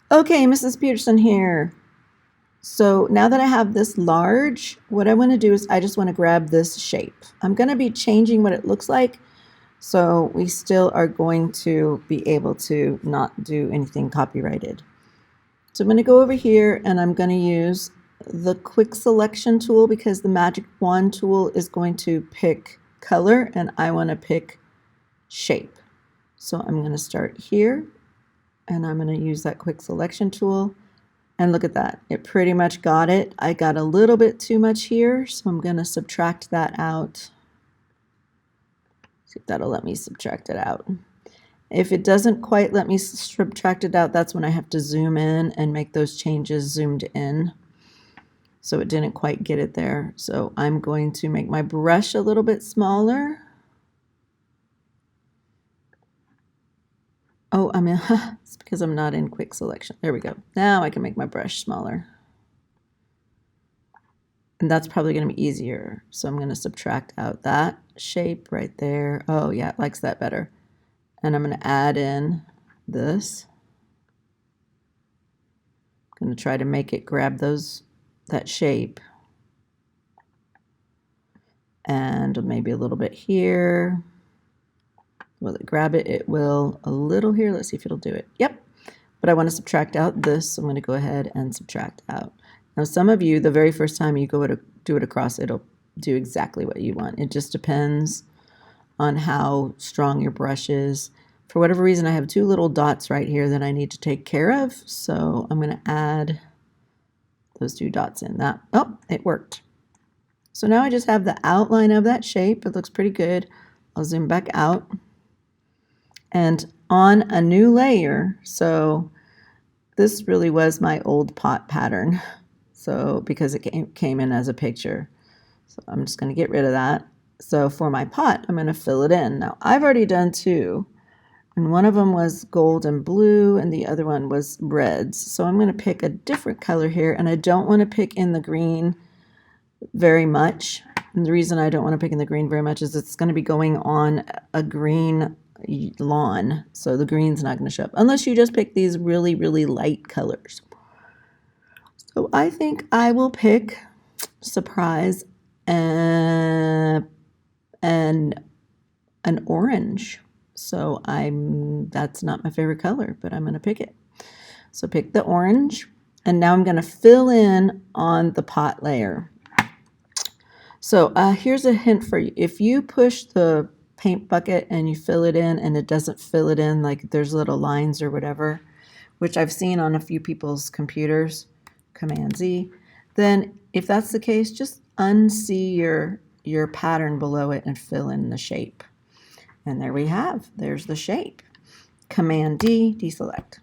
Okay, Mrs. Peterson here. So now that I have this large, what I want to do is I just want to grab this shape. I'm going to be changing what it looks like, so we still are going to be able to not do anything copyrighted. So I'm going to go over here and I'm going to use the quick selection tool because the magic wand tool is going to pick color and I want to pick shape. So I'm going to start here and I'm going to use that quick selection tool. And look at that, it pretty much got it. I got a little bit too much here, so I'm going to subtract that out. See if that'll let me subtract it out. If it doesn't quite let me subtract it out, that's when I have to zoom in and make those changes zoomed in. So it didn't quite get it there. So I'm going to make my brush a little bit smaller. Oh, I'm in, it's because I'm not in quick selection. There we go. Now I can make my brush smaller. And that's probably going to be easier. So I'm going to subtract out that shape right there. Oh yeah, it likes that better. And I'm going to add in this. I'm going to try to make it grab that shape. And maybe a little bit here. Will it grab it? It will a little here. Let's see if it'll do it. Yep. But I want to subtract out this. So I'm going to go ahead and subtract out. Now some of you, the very first time you go to do it across, it'll do exactly what you want. It just depends on how strong your brush is. For whatever reason, I have two little dots right here that I need to take care of. So I'm going to add those two dots in. That, oh, it worked. So now I just have the outline of that shape. It looks pretty good. I'll zoom back out. And on a new layer, so this really was my old pot pattern. So because it came in as a picture. So I'm just going to get rid of that. So for my pot, I'm going to fill it in. Now I've already done two. And one of them was gold and blue, and the other one was reds. So I'm going to pick a different color here, and I don't want to pick in the green very much. And the reason I don't want to pick in the green very much is it's going to be going on a green lawn. So the green's not going to show up, unless you just pick these really, really light colors. So I think I will pick, surprise, and an orange. So that's not my favorite color, but I'm going to pick it. So pick the orange, and now I'm going to fill in on the pot layer. So here's a hint for you. If you push the paint bucket and you fill it in and it doesn't fill it in, like there's little lines or whatever, which I've seen on a few people's computers, Command Z, then if that's the case, just unsee your pattern below it and fill in the shape. And there we have, there's the shape. Command D, deselect.